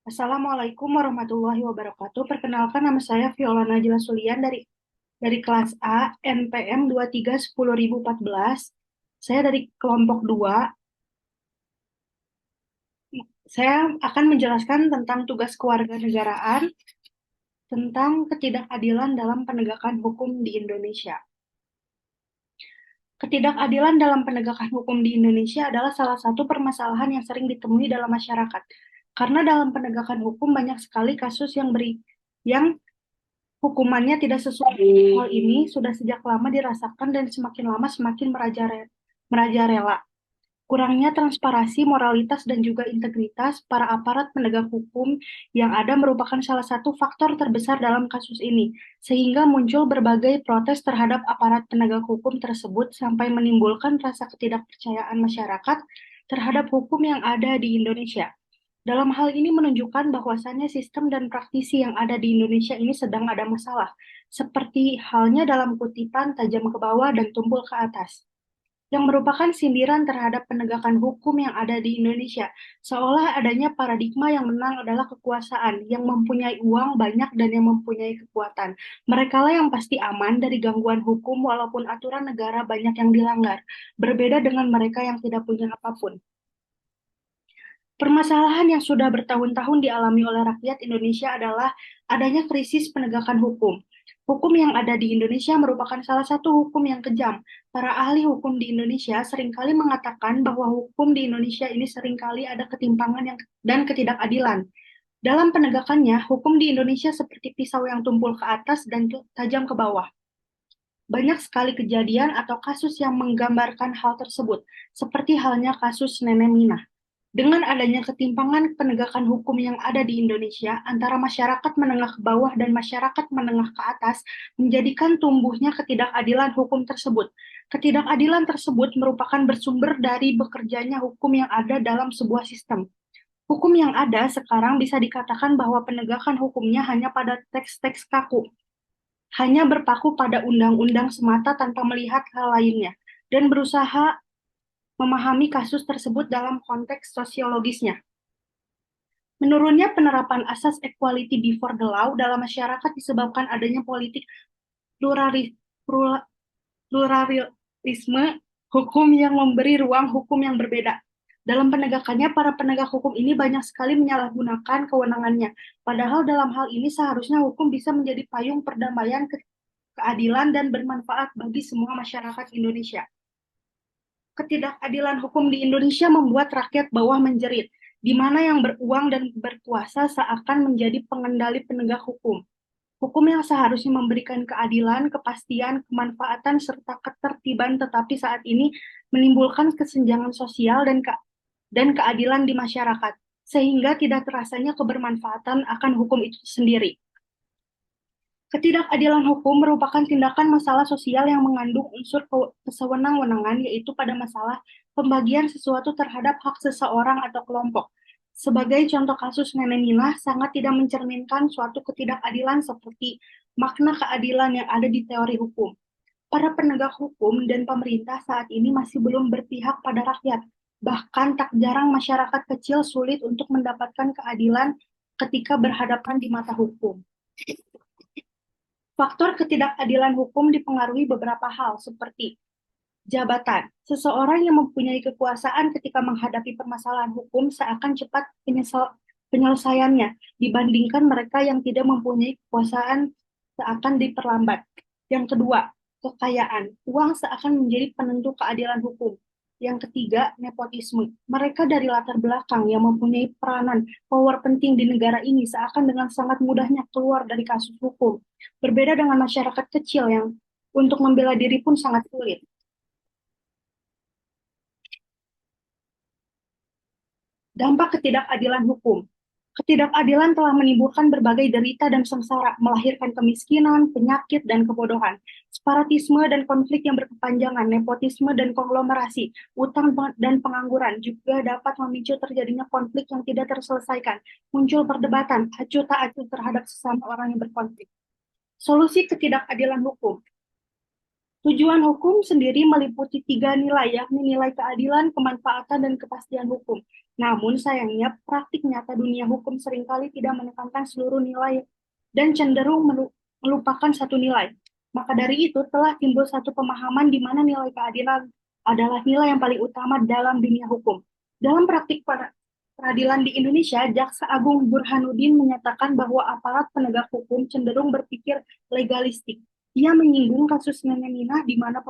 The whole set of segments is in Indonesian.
Assalamualaikum warahmatullahi wabarakatuh. Perkenalkan, nama saya Viola Najla Sulian dari kelas A NPM 231014. Saya dari kelompok 2. Saya akan menjelaskan tentang tugas kewarganegaraan, tentang ketidakadilan dalam penegakan hukum di Indonesia. Ketidakadilan dalam penegakan hukum di Indonesia adalah salah satu permasalahan yang sering ditemui dalam masyarakat. Karena dalam penegakan hukum banyak sekali kasus yang hukumannya tidak sesuai. Hal ini sudah sejak lama dirasakan dan semakin lama semakin merajalela. Kurangnya transparansi, moralitas, dan juga integritas para aparat penegak hukum yang ada merupakan salah satu faktor terbesar dalam kasus ini, sehingga muncul berbagai protes terhadap aparat penegak hukum tersebut sampai menimbulkan rasa ketidakpercayaan masyarakat terhadap hukum yang ada di Indonesia. Dalam hal ini menunjukkan bahwasannya sistem dan praktisi yang ada di Indonesia ini sedang ada masalah, seperti halnya dalam kutipan tajam ke bawah dan tumpul ke atas, yang merupakan sindiran terhadap penegakan hukum yang ada di Indonesia, seolah adanya paradigma yang menang adalah kekuasaan, yang mempunyai uang banyak dan yang mempunyai kekuatan. Merekalah yang pasti aman dari gangguan hukum walaupun aturan negara banyak yang dilanggar, berbeda dengan mereka yang tidak punya apapun. Permasalahan yang sudah bertahun-tahun dialami oleh rakyat Indonesia adalah adanya krisis penegakan hukum. Hukum yang ada di Indonesia merupakan salah satu hukum yang kejam. Para ahli hukum di Indonesia seringkali mengatakan bahwa hukum di Indonesia ini seringkali ada ketimpangan dan ketidakadilan. Dalam penegakannya, hukum di Indonesia seperti pisau yang tumpul ke atas dan tajam ke bawah. Banyak sekali kejadian atau kasus yang menggambarkan hal tersebut, seperti halnya kasus Nenek Minah. Dengan adanya ketimpangan penegakan hukum yang ada di Indonesia antara masyarakat menengah ke bawah dan masyarakat menengah ke atas menjadikan tumbuhnya ketidakadilan hukum tersebut. Ketidakadilan tersebut merupakan bersumber dari bekerjanya hukum yang ada dalam sebuah sistem. Hukum yang ada sekarang bisa dikatakan bahwa penegakan hukumnya hanya pada teks-teks kaku, hanya berpaku pada undang-undang semata tanpa melihat hal lainnya, dan berusaha memahami kasus tersebut dalam konteks sosiologisnya. Menurunnya penerapan asas equality before the law dalam masyarakat disebabkan adanya politik pluralisme hukum yang memberi ruang hukum yang berbeda. Dalam penegakannya, para penegak hukum ini banyak sekali menyalahgunakan kewenangannya. Padahal dalam hal ini seharusnya hukum bisa menjadi payung perdamaian, keadilan, dan bermanfaat bagi semua masyarakat Indonesia. Ketidakadilan hukum di Indonesia membuat rakyat bawah menjerit, di mana yang beruang dan berkuasa seakan menjadi pengendali penegak hukum. Hukum yang seharusnya memberikan keadilan, kepastian, kemanfaatan, serta ketertiban, tetapi saat ini menimbulkan kesenjangan sosial dan keadilan di masyarakat, sehingga tidak terasanya kebermanfaatan akan hukum itu sendiri. Ketidakadilan hukum merupakan tindakan masalah sosial yang mengandung unsur kesewenang-wenangan, yaitu pada masalah pembagian sesuatu terhadap hak seseorang atau kelompok. Sebagai contoh kasus Nenek Minah sangat tidak mencerminkan suatu ketidakadilan seperti makna keadilan yang ada di teori hukum. Para penegak hukum dan pemerintah saat ini masih belum berpihak pada rakyat. Bahkan tak jarang masyarakat kecil sulit untuk mendapatkan keadilan ketika berhadapan di mata hukum. Faktor ketidakadilan hukum dipengaruhi beberapa hal, seperti jabatan. Seseorang yang mempunyai kekuasaan ketika menghadapi permasalahan hukum seakan cepat penyelesaiannya, dibandingkan mereka yang tidak mempunyai kekuasaan seakan diperlambat. Yang kedua, kekayaan. Uang seakan menjadi penentu keadilan hukum. Yang ketiga, nepotisme. Mereka dari latar belakang yang mempunyai peranan, power penting di negara ini seakan dengan sangat mudahnya keluar dari kasus hukum. Berbeda dengan masyarakat kecil yang untuk membela diri pun sangat sulit. Dampak ketidakadilan hukum. Ketidakadilan telah menimbulkan berbagai derita dan sengsara, melahirkan kemiskinan, penyakit, dan kebodohan. Separatisme dan konflik yang berkepanjangan, nepotisme dan konglomerasi, utang dan pengangguran juga dapat memicu terjadinya konflik yang tidak terselesaikan, muncul perdebatan, acuh tak acuh terhadap sesama orang yang berkonflik. Solusi ketidakadilan hukum. Tujuan hukum sendiri meliputi tiga nilai, yakni nilai keadilan, kemanfaatan, dan kepastian hukum. Namun sayangnya praktik nyata dunia hukum seringkali tidak menekankan seluruh nilai dan cenderung melupakan satu nilai. Maka dari itu telah timbul satu pemahaman di mana nilai keadilan adalah nilai yang paling utama dalam dunia hukum. Dalam praktik peradilan di Indonesia, Jaksa Agung Burhanuddin menyatakan bahwa aparat penegak hukum cenderung berpikir legalistik. Ia menyinggung kasus Nenek Minah di mana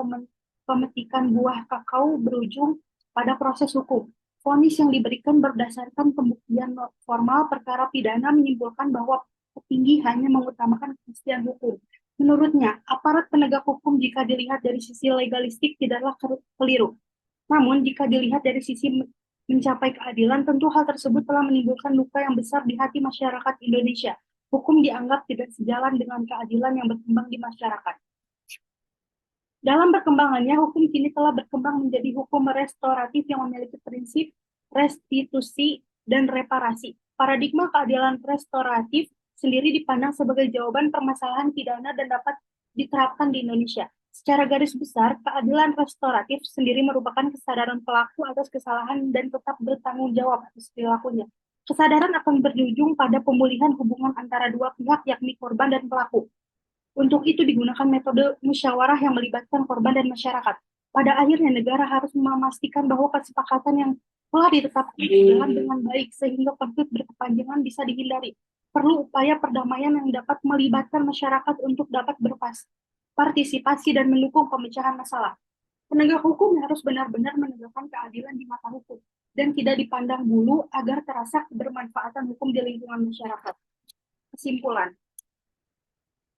pemetikan buah kakao berujung pada proses hukum. Vonis yang diberikan berdasarkan pembuktian formal perkara pidana menyimpulkan bahwa petinggi hanya mengutamakan kepastian hukum. Menurutnya, aparat penegak hukum jika dilihat dari sisi legalistik tidaklah keliru. Namun, jika dilihat dari sisi mencapai keadilan, tentu hal tersebut telah menimbulkan luka yang besar di hati masyarakat Indonesia. Hukum dianggap tidak sejalan dengan keadilan yang berkembang di masyarakat. Dalam perkembangannya, hukum kini telah berkembang menjadi hukum restoratif yang memiliki prinsip restitusi dan reparasi. Paradigma keadilan restoratif sendiri dipandang sebagai jawaban permasalahan pidana dan dapat diterapkan di Indonesia. Secara garis besar, keadilan restoratif sendiri merupakan kesadaran pelaku atas kesalahan dan tetap bertanggung jawab atas perilakunya. Kesadaran akan berujung pada pemulihan hubungan antara dua pihak, yakni korban dan pelaku. Untuk itu digunakan metode musyawarah yang melibatkan korban dan masyarakat. Pada akhirnya negara harus memastikan bahwa kesepakatan yang telah ditetapkan berjalan dengan baik sehingga konflik berkepanjangan bisa dihindari. Perlu upaya perdamaian yang dapat melibatkan masyarakat untuk dapat berpartisipasi dan mendukung pemecahan masalah. Penegak hukum harus benar-benar menegakkan keadilan di mata hukum dan tidak dipandang bulu agar terasa kebermanfaatan hukum di lingkungan masyarakat. Kesimpulan,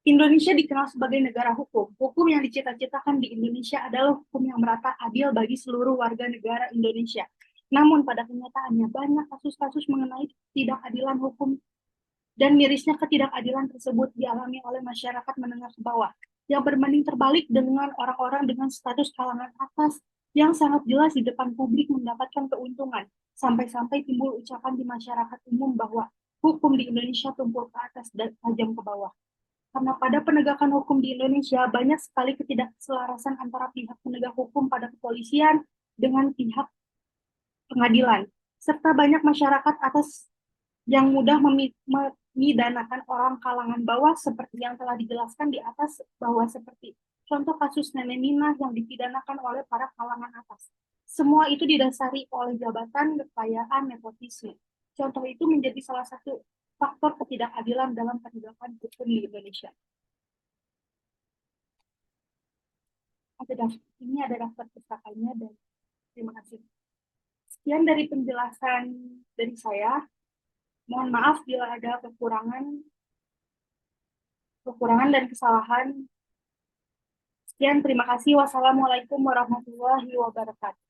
Indonesia dikenal sebagai negara hukum. Hukum yang dicita-citakan di Indonesia adalah hukum yang merata adil bagi seluruh warga negara Indonesia. Namun pada kenyataannya banyak kasus-kasus mengenai ketidakadilan hukum dan mirisnya ketidakadilan tersebut dialami oleh masyarakat menengah ke bawah, yang berbanding terbalik dengan orang-orang dengan status kalangan atas yang sangat jelas di depan publik mendapatkan keuntungan, sampai-sampai timbul ucapan di masyarakat umum bahwa hukum di Indonesia tumpul ke atas dan tajam ke bawah. Karena pada penegakan hukum di Indonesia banyak sekali ketidakselarasan antara pihak penegak hukum pada kepolisian dengan pihak pengadilan, serta banyak masyarakat atas yang mudah memidanakan orang kalangan bawah seperti yang telah dijelaskan di atas bahwa seperti contoh kasus Nenek Minah yang dipidanakan oleh para kalangan atas. Semua itu didasari oleh jabatan, kekayaan, nepotisme. Contoh itu menjadi salah satu faktor ketidakadilan dalam penegakan hukum di Indonesia. Ini ada daftar pustakanya dan terima kasih. Sekian dari penjelasan dari saya. Mohon maaf bila ada kekurangan dan kesalahan. Sekian, terima kasih. Wassalamualaikum warahmatullahi wabarakatuh.